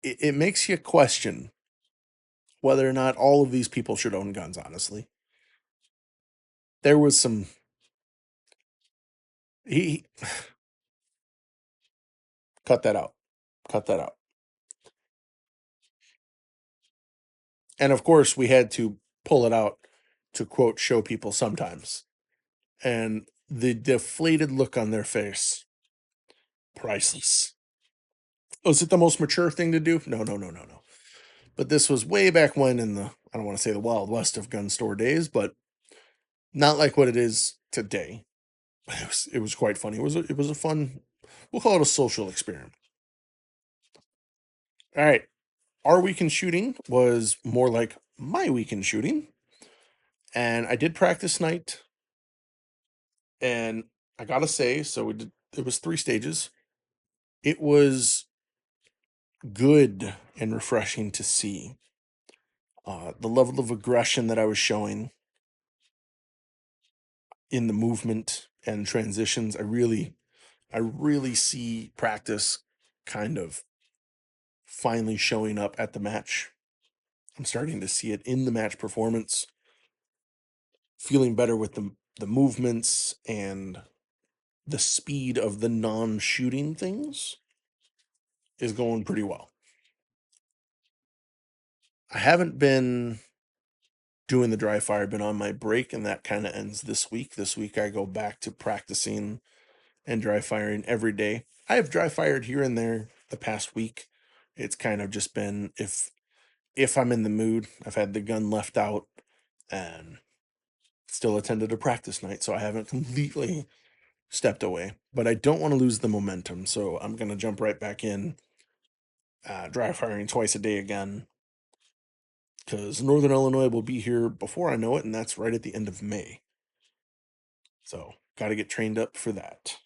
it makes you question whether or not all of these people should own guns, honestly. There was some he cut that out. Cut that out. And of course, we had to pull it out to quote show people sometimes. And the deflated look on their face, priceless. Was it the most mature thing to do? No, no, no, no, no. But this was way back when in the, I don't want to say the Wild West of gun store days, but not like what it is today. It was quite funny. It was a fun, we'll call it a social experiment. All right. Our weekend shooting was more like my weekend shooting. And I did practice night. And I gotta say, so it was 3 stages. It was good and refreshing to see. The level of aggression that I was showing in the movement and transitions, I really see practice kind of finally showing up at the match. I'm starting to see it in the match performance, feeling better with the movements and the speed of the non-shooting things is going pretty well. I haven't been doing the dry fire, been on my break, and that kind of ends this week. This week I go back to practicing and dry firing every day. I have dry fired here and there the past week. It's kind of just been if I'm in the mood. I've had the gun left out and still attended a practice night, so I haven't completely stepped away. But I don't want to lose the momentum, so I'm gonna jump right back in, dry firing twice a day again. Because Northern Illinois will be here before I know it, and that's right at the end of May. So, got to get trained up for that.